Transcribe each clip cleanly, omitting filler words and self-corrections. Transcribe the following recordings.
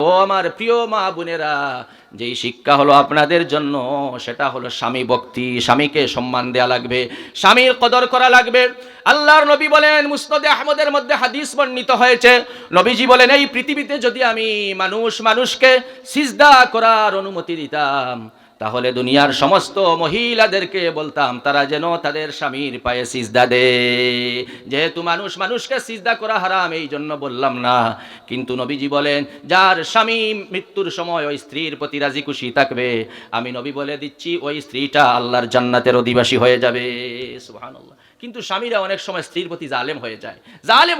ও আমার প্রিয় মা বোনেরা, যেই শিক্ষা হলো আপনাদের জন্য, সেটা হলো স্বামী ভক্তি। স্বামীকে সম্মান দেয়া লাগবে, স্বামীর কদর করা লাগবে। আল্লাহর নবী বলেন, মুসনাদে আহমদের মধ্যে হাদিস বর্ণিত হয়েছে, নবীজি বলেন, এই পৃথিবীতে যদি আমি মানুষকে সিজদা করার অনুমতি দিতাম, তাহলে দুনিয়ার সমস্ত মহিলাদেরকে বলতাম তারা যেন তাদের স্বামীর পায়ে সিজদা দেয়। যেহেতু মানুষকে সিজদা করা হারাম, এই জন্য বললাম না। কিন্তু নবীজি বলেন, যার স্বামী মৃত্যুর সময় ওই স্ত্রীর প্রতি রাজি খুশি থাকবে, আমি নবী বলে দিচ্ছি ওই স্ত্রীটা আল্লাহর জান্নাতের অধিবাসী হয়ে যাবে। সুবহানাল্লাহ। কিন্তু স্বামীরা অনেক সময় স্ত্রীর প্রতি জালেম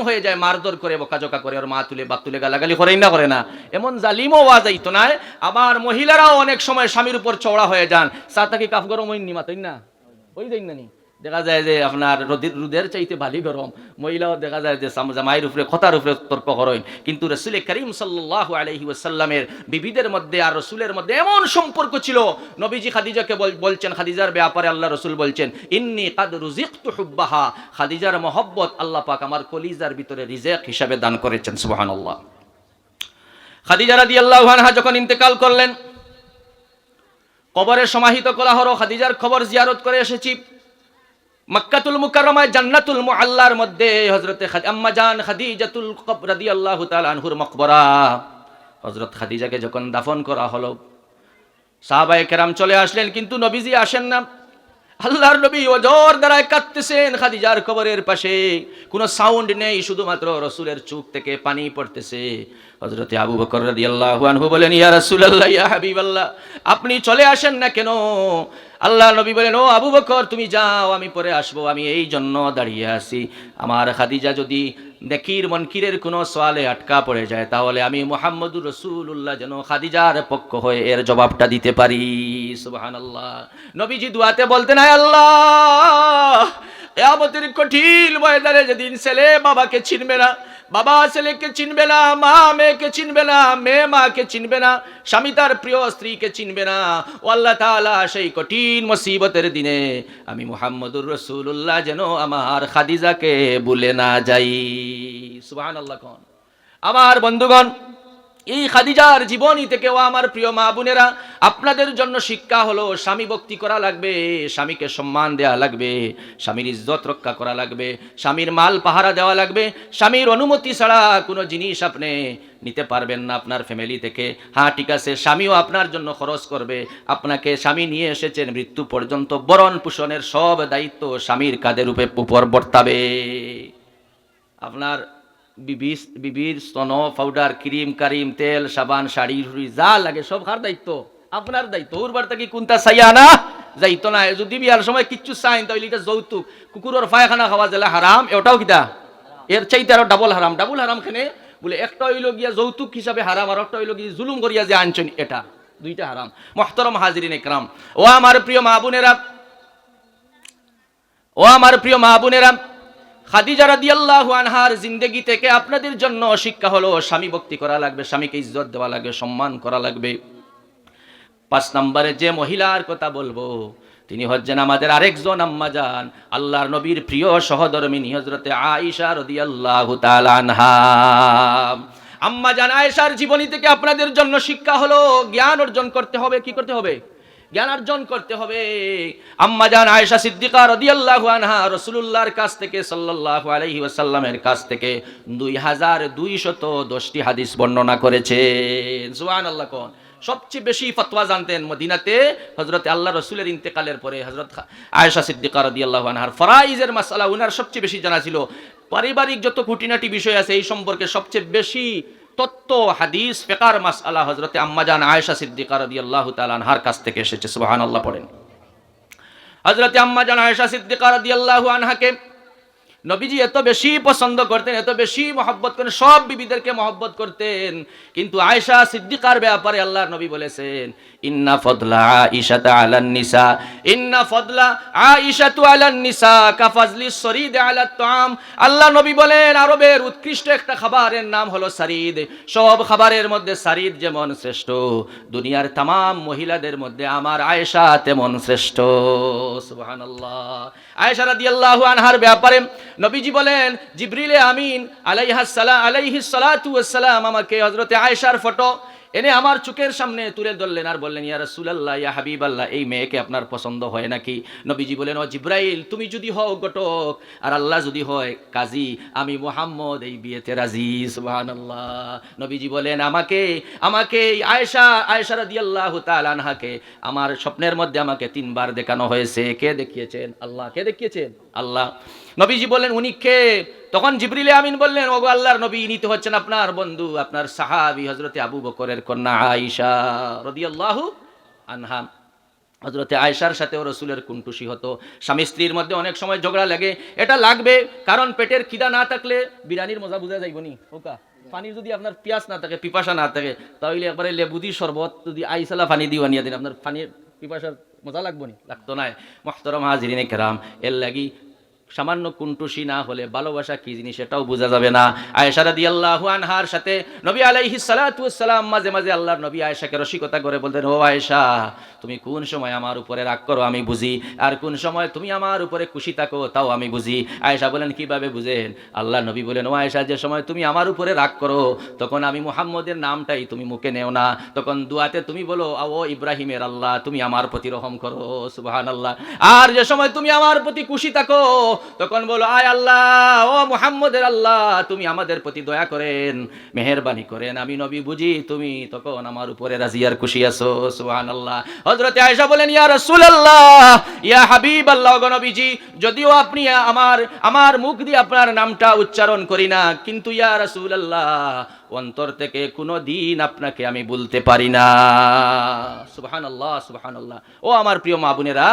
হয়ে যায়, মারধর করে, বকাঝকা করে, ওর মা তুলে বাপ তুলে গালাগালি করে না। এমন জালিমও ওয়া যাইতো না। আবার মহিলারাও অনেক সময় স্বামীর উপর চওড়া হয়ে যান। সাতাকি কাফ গরম হইনি মা, তাই না? ওই দেন না নি, দেখা যায় যে আপনার রোদের চাইতে ভালি গরম, মহিলাও দেখা যায় যে জামাইয়ের উপরে কথার উপরে তর্ক করেন। কিন্তু রাসূল করিম সাল্লাল্লাহু আলাইহি ওয়াসাল্লামের বিবিদের মধ্যে আর রাসূলের মধ্যে এমন সম্পর্ক ছিল, নবীজি খাদিজাকে বলছেন, খাদিজার ব্যাপারে আল্লাহ রাসূল বলছেন, ইন্নী কাদ রুজিকতু হুব্বাহা, খাদিজার মহব্বত আল্লাহ পাক আমার কলিজার ভিতরে রিজিক হিসাবে দান করেছেন। সুবহানাল্লাহ। খাদিজা রাদিয়াল্লাহু আনহা যখন ইন্তেকাল করলেন, কবরে সমাহিত করা হলো। খাদিজার খবর জিয়ারত করে এসেছি। মক্কাতুল মুকাররমায় জান্নাতুল মুআল্লার মধ্যে হযরতে আম্মা জান খাদিজাতুল কুবরা রাদিয়াল্লাহু তাআলা আনহুর মকবরা। হযরত খাদিজাকে যখন দাফন করা হলো, সাহাবায়ে কেরাম চলে আসলেন, কিন্তু নবীজি আসেন না। আল্লাহর নবী ওজর দ্বারায় কাঁদতেছেন খাদিজার কবরের পাশে, কোনো সাউন্ড নেই, শুধুমাত্র রাসূলের চোখ থেকে পানি পড়তেছে। হযরতে আবু বকর রাদিয়াল্লাহু আনহু বলেন, ইয়া রাসূলুল্লাহ, ইয়া হাবিবাল্লাহ, আপনি চলে আসেন না কেন? আল্লাহ নবী বলেন, ও আবু বকর, তুমি যাও, আমি পরে আসবো, আমি এই জন্য দাঁড়িয়ে আছি। আমার খাদিজা যদি নেকির মনকিরের কোনো সওয়ালে আটকা পড়ে যায়, তাহলে আমি মুহাম্মদুর রাসূলুল্লাহ যেন খাদিজার পক্ষ হয়ে এর জবাবটা দিতে পারি। সুবহানাল্লাহ। নবীজি দুআতে বলতেন, আয় আল্লাহ, কিয়ামতের কঠিন ময়দানে যেদিন ছেলে বাবাকে চিনবে না, বাবা ছেলেকে চিনবে না, মা মেয়েকে চিনবে না, মেয়ে মাকে চিনবে না, স্বামী তার প্রিয় স্ত্রীকে চিনবে না, ও আল্লাহ তাআলা, সেই কঠিন মুসিবতের দিনে আমি মুহাম্মদুর রাসূলুল্লাহ যেন আমার খাদিজাকে ভুলে না যাই। সুবহানাল্লাহ। কোন আমার বন্ধুগণ, এই খাদিজার জীবনী থেকে, ও আমার প্রিয় মা বোনেরা, আপনাদের জন্য শিক্ষা হলো স্বামী ভক্তি করা লাগবে, স্বামীকে সম্মান দেওয়া লাগবে, স্বামীর ইজ্জত রক্ষা করা লাগবে, স্বামীর মাল পাহারা দেওয়া লাগবে। স্বামীর অনুমতি ছাড়া কোনো জিনিস আপনি নিতে পারবেন না আপনার ফ্যামিলি থেকে। হ্যাঁ, ঠিক আছে, স্বামীও আপনার জন্য খরচ করবে, আপনাকে স্বামী নিয়ে এসেছেন, মৃত্যু পর্যন্ত ভরণ পোষণের সব দায়িত্ব স্বামীর কাঁধের উপর বর্তাবে। আপনার বিবির স্তন, পাউডার, ক্রিম কারিম, তেল, সাবান, শাড়ি যা লাগে সব কার দায়িত্ব? আপনার দায়িত্ব। ওর বাড়িতে কি কোনটা চাইয়া না যাইতো না। যদি বিয়ার সময় কিচ্ছু চাইন, তাহলে এটা যৌতুক। কুকুরের পায়খানা খাওয়া জেলা হারাম, এটাও কিটা এর চাইতে আরো ডাবল হারাম। ডাবল হারাম খেনে বলে, একটা হইল গিয়া যৌতুক হিসাবে হারাম, আর একটা হইল গিয়ে জুলুম করিয়া যে আনছেন, এটা দুইটা হারাম। মুহতারাম হাজিরিন ইকরাম, ও আমার প্রিয় মা বোনেরা, খাদিজা রাদিয়াল্লাহু আনহার জিন্দেগি থেকে আপনাদের জন্য শিক্ষা হলো স্বামী ভক্তি করা লাগবে, স্বামীকে ইজ্জত দেওয়া লাগবে, সম্মান করা লাগবে। 5 নম্বরে যে মহিলার কথা বলবো, তিনি হচ্ছেন আমাদের আরেকজন আম্মা জান, আল্লাহর নবীর প্রিয় সহধর্মিনী হযরতে আয়েশা রাদিয়াল্লাহু তাআলা আনহা। আম্মা জান আয়েশার জীবনী থেকে আপনাদের জন্য শিক্ষা হলো জ্ঞান অর্জন করতে হবে। কি করতে হবে? জ্ঞান অর্জন করতে হবে। আম্মা জান আয়েশা সিদ্দিকা রাদিয়াল্লাহু আনহা রাসূলুল্লাহর কাছ থেকে, সাল্লাল্লাহু আলাইহি ওয়াসাল্লামের কাছ থেকে 2210টি হাদিস বর্ণনা করেছেন। সুবহানাল্লাহ। কোন সবচেয়ে বেশি ফতোয়া জানতেন মদিনাতে হযরতে আল্লাহ রাসূলের ইন্তেকালের পরে হযরত আয়েশা সিদ্দিকা রাদিয়াল্লাহু আনহার ফরাইজের মাসআলা উনার সবচেয়ে বেশি জানা ছিল। পারিবারিক যত খুঁটিনাটি বিষয় আছে এই সম্পর্কে সবচেয়ে বেশি তত্ত্ব, হাদিস, ফিকহ, মাসআলা হযরতে আম্মা জান আয়েশা সিদ্দিকা রাদিয়াল্লাহু তাআলা আনহার কাছ থেকে এসেছে। সুবহানাল্লাহ পড়েন। হযরতে আম্মা জান আয়েশা সিদ্দিকা রাদিয়াল্লাহু আনহাকে নবীজি এত বেশি পছন্দ করতেন, এত বেশি মহব্বত করেন, সব বিবিদেরকে মহব্বত করতেন। কিন্তু আয়েশা সিদ্দিকার ব্যাপারে আল্লাহর নবী বলেছেন, ইন্না ফদলা আয়েশাতা আলান নিসা, ইন্না ফদলা আয়েশাতু আলান নিসা কাফাজলি সরিদ আলাত তাম। আল্লাহ নবী বলেন, আরবের উৎকৃষ্ট একটা খাবারের নাম হলো সারিদ। সব খাবারের মধ্যে সারিদ যেমন শ্রেষ্ঠ, দুনিয়ার तमाम মহিলাদের মধ্যে আমার আয়েশা তেমন শ্রেষ্ঠ। সুবহানাল্লাহ। আয়েশা রাদিয়াল্লাহু আনহার ব্যাপারে নবীজি বলেন, জিবরিল আমিন আলাইহিস সালাতু ওয়াস সালাম আমাকে হযরতে আয়েশার ফটো এনে আমার চোখের সামনে তুলে ধরলেন আর বললেন, ইয়া রাসূলুল্লাহ, ইয়া হাবিবাল্লাহ, এই মেয়েকে আপনার পছন্দ হয় নাকি? নবীজি বলেন, ও জিব্রাইল, তুমি যদি হও ঘটক আর আল্লাহ যদি হয় কাজী, আমি মুহাম্মদ এই বিয়েতে রাজি। সুবহানাল্লাহ। নবীজি বলেন, আমাকে আয়েশা রাদিয়াল্লাহু তাআলা আনহাকে আমার স্বপ্নের মধ্যে আমাকে 3 বার দেখানো হয়েছে। কে দেখিয়েছেন? আল্লাহ। কে দেখিয়েছেন? আল্লাহ। নবীজি বললেন, উনি কে? তখন জিবরিল আমিন বললেন, ওগো আল্লাহর নবী, ইনি তো হচ্ছেন আপনার বন্ধু, আপনার সাহাবী হযরতে আবু বকরের কন্যা আয়েশা রাদিয়াল্লাহু আনহা। হযরতে আয়েশার সাথেও রাসূলের কুনটুসি হতো। স্বামী স্ত্রীর মধ্যে অনেক সময় ঝগড়া লাগে, এটা লাগবে, কারণ পেটের খিদা না থাকলে বিরিয়ানির মজা বুঝা যাইবনি। ওকা পানির যদি আপনার পিয়াস না থাকে, পিপাসা না থাকে, তাহলে একবারে লেবু দি শরবত যদি আইসালা পানি দিয়ে আনিয়া দিন, আপনার পানির পিপাসার মজা লাগবো নি? লাগতো না। মুহতারাম হাজিরিনে কেরাম, এর লাগি সামান্য কুনটুসি না হলে ভালোবাসা কি জিনিস এটাও বোঝা যাবে না। আয়েশা রাদিয়াল্লাহু আনহার সাথে নবী আলাইহিস সালাতু ওয়াস সালাম মাঝে মাঝে আল্লাহর নবী আয়েশাকে রসিকতা করে বলতেন, ও আয়েশা, তুমি কোন সময় আমার উপরে রাগ করো আমি বুঝি, আর কোন সময় তুমি আমার উপরে খুশি থাকো তাও আমি বুঝি। আয়েশা বলেন, কিভাবে বুঝেন? আল্লাহ নবী বলেন, ও আয়েশা, যে সময় তুমি আমার উপরে রাগ করো তখন আমি মুহাম্মদের নামটাই তুমি মুখে নেও না, তখন দুয়াতে তুমি বলো, ও ইব্রাহিমের আল্লাহ, তুমি আমার প্রতি রহম করো। সুবহানাল্লাহ। আর যে সময় তুমি আমার প্রতি খুশি থাকো তখন বলো, আয় আল্লাহ, ও মুহাম্মদের আল্লাহ, তুমি আমাদের প্রতি দয়া করেন, মেহেরবানি করেন, আমি নবী বুঝি তুমি তখন আমার উপরে রাজি আর খুশি আছো। সুবহানাল্লাহ। হযরতে আয়েশা বলেন, ইয়া রাসূলুল্লাহ, ইয়া হাবিবাল্লাহ, গো নবীজি, যদিও আপনি আমার মুখ দিয়ে আপনার নামটা উচ্চারণ করি না, কিন্তু ইয়া রাসূলুল্লাহ, অন্তর থেকে কোনো দিন আপনাকে আমি বলতে পারি না। সুবহানাল্লাহ, সুবহানাল্লাহ। ও আমার প্রিয় মা বোনেরা,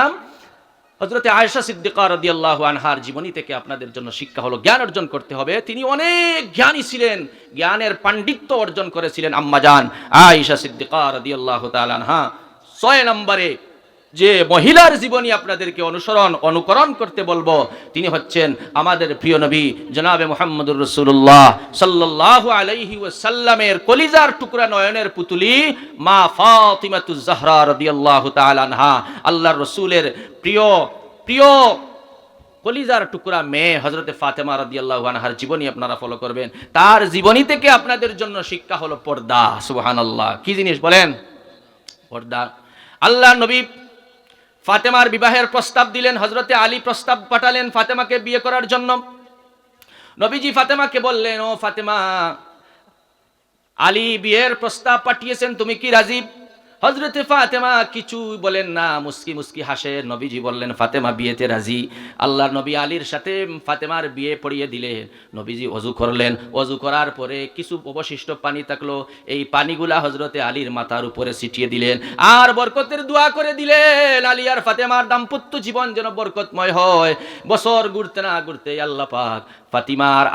হযরতে আয়েশা সিদ্দিকা রাদিয়াল্লাহু আনহার জীবনী থেকে আপনাদের জন্য শিক্ষা হলো, জ্ঞান অর্জন করতে হবে। তিনি অনেক জ্ঞানী ছিলেন, জ্ঞানের পাণ্ডিত্য অর্জন করেছিলেন আম্মাজান আয়েশা সিদ্দিকা রাদিয়াল্লাহু তাআলা আনহা। 6 নম্বরে যে মহিলার জীবনী আপনাদেরকে অনুকরণ করতে বলবো, তিনি হচ্ছেন আমাদের প্রিয় নবী জনাবে মুহাম্মদুর রাসূলুল্লাহ সাল্লাল্লাহু আলাইহি ওয়াসাল্লামের কলিজার টুকরা নয়নের পুতুলি মা ফাতিমাতুজ জাহরা রাদিয়াল্লাহু তাআলা আনহা। আল্লাহর রাসূলের প্রিয় কলিজার টুকরা মেয়ে হযরতে ফাতেমা রাদিয়াল্লাহু আনহার জীবনী আপনারা ফলো করবেন। তার জীবনী থেকে আপনাদের জন্য শিক্ষা হলো পর্দা। সুবহানাল্লাহ। কি জিনিস বলেন? পর্দা। আল্লাহর নবী ফাতেমার বিবাহের প্রস্তাব দিলেন, হযরতে আলী প্রস্তাব পাঠালেন ফাতেমাকে বিয়ে করার জন্য। নবীজি ফাতেমাকে বললেন, ও ফাতেমা, আলী বিয়ের প্রস্তাব পাঠিয়েছেন, তুমি কি রাজি? হযরতে ফাতেমা কিছু বলেন না, মুস্কি মুস্কি হাসেন। নবীজি বললেন, ফাতেমা বিয়েতে রাজি। আল্লাহর নবী আলীর সাথে ফাতেমার বিয়ে পড়িয়ে দিলেন। নবীজি ওযু করলেন, ওযু করার পরে কিছু অবশিষ্ট পানি থাকলো, এই পানিগুলা হযরতে আলীর মাথার উপরে ছিটিয়ে দিলেন আর বরকতের দোয়া করে দিলেন, আলী আর ফাতেমার দাম্পত্য জীবন যেন বরকতময় হয়। বছর ঘুরতে না ঘুরতে আল্লাহ পাক ফাতিমার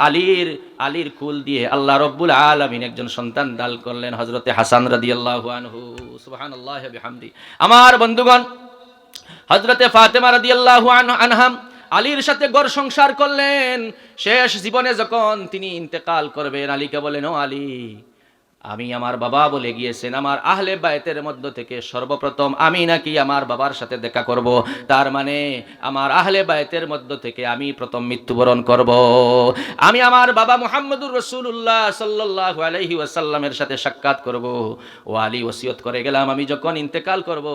আলীর কুল দিয়ে আল্লাহ রব্বুল আলামিন একজন সন্তান দান করলেন, হযরতে হাসান রাদিয়াল্লাহু আনহু। সুবহানাল্লাহি ওয়া বিহামদি। আমার বন্ধুগণ, হযরতে ফাতেমা রাদিয়াল্লাহু আনহা আলীর সাথে ঘর সংসার করলেন। শেষ জীবনে যখন তিনি ইন্তেকাল করবেন, আলীকে বলেন, ও আলী, আমি আমার বাবা বলে গিয়েছেন, আমার আহলে বায়তের মধ্য থেকে সর্বপ্রথম আমি নাকি আমার বাবার সাথে দেখা করব, তার মানে আমার আহলে বায়তের মধ্য থেকে আমি প্রথম মৃত্যুবরণ করব। আমি আমার বাবা মুহাম্মদুর রাসূলুল্লাহ সাল্লাল্লাহু আলাইহি ওয়াসাল্লামের সাথে সাক্ষাৎ করব। ও আলী, ওসিয়ত করে গেলাম, আমি যখন ইন্তেকাল করব,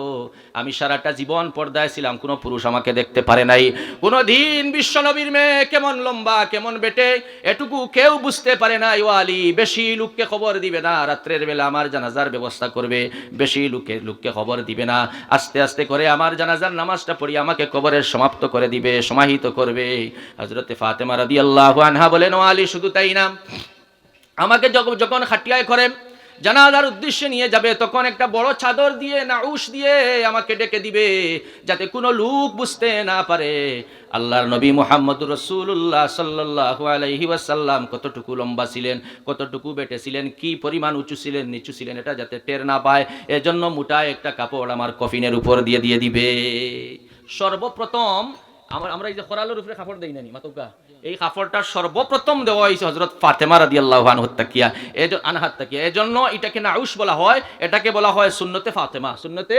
আমি সারাটা জীবন পর্দায় ছিলাম, কোনো পুরুষ আমাকে দেখতে পারে নাই। কোনো দিন বিশ্বনবীর মেয়ে কেমন লম্বা, কেমন বেটে, এটুকু কেউ বুঝতে পারে নাই। ও আলী, বেশি লোককে খবর দিবে না, রাত্রের বেলা আমার জানাজার ব্যবস্থা করবে, বেশি লোককে খবর দিবে না, আস্তে আস্তে করে আমার জানাজার নামাজটা পড়িয়ে আমাকে কবরের সমাপ্ত করে দিবে, সমাহিত করবে। হযরতে ফাতেমা রাদিয়াল্লাহু আনহা বলেন, ও আলী, শুধু তাই না, আমাকে যখন খাটিয়ায় করে জানাজার উদ্দেশ্যে নিয়ে যাবে, তখন একটা বড় চাদর দিয়ে, নাউশ দিয়ে আমাকে ডেকে দিবে, যাতে কোনো লোক বুঝতে না পারে আল্লাহর নবী মুহাম্মদুর রাসূলুল্লাহ সাল্লাল্লাহু আলাইহি ওয়াসাল্লাম কতটুকু লম্বা ছিলেন, কতটুকু বেটে ছিলেন, কি পরিমাণ উঁচু ছিলেন, নিচু ছিলেন, এটা যাতে টের না পায়, এজন্য মোটা একটা কাপড় আমার কফিনের উপর দিয়ে দিবে। সর্বপ্রথম আমরা এই যে খরালের উপরে কাপড় দেই না নি মাতুকা, এই কাপড়টা সর্বপ্রথম দেওয়া হয়েছে হযরত ফাতেমা রাদিয়াল্লাহু আনহা তাকিয়া। এজন্য এটাকে নাউশ বলা হয়, এটাকে বলা হয় সুন্নতে ফাতেমা। সুন্নতে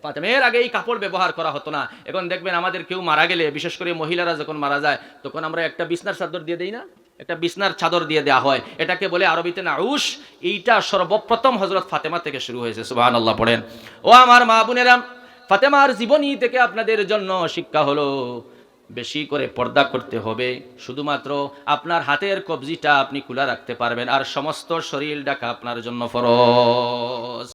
ফাতেমা। এর আগে এই কাপড় ব্যবহার করা হতো না। এখন দেখবেন আমাদের কেউ মারা গেলে, বিশেষ করে মহিলারা যখন মারা যায়, তখন আমরা একটা বিছনার চাদর দিয়ে দেই না, একটা বিছনার চাদর দিয়ে দেওয়া হয়, এটাকে বলে আরবিতে নাউশ। এইটা সর্বপ্রথম হযরত ফাতেমা থেকে শুরু হয়েছে। সুবহানাল্লাহ পড়েন। ও আমার মা বোনেরা, ফাতেমার জীবনী থেকে আপনাদের জন্য শিক্ষা হলো বেশি করে পর্দা করতে হবে। শুধুমাত্র আপনার হাতের কবজিটা আপনি খোলা রাখতে পারবেন, আর সমস্ত শরীর ঢাকা আপনার জন্য ফরজ।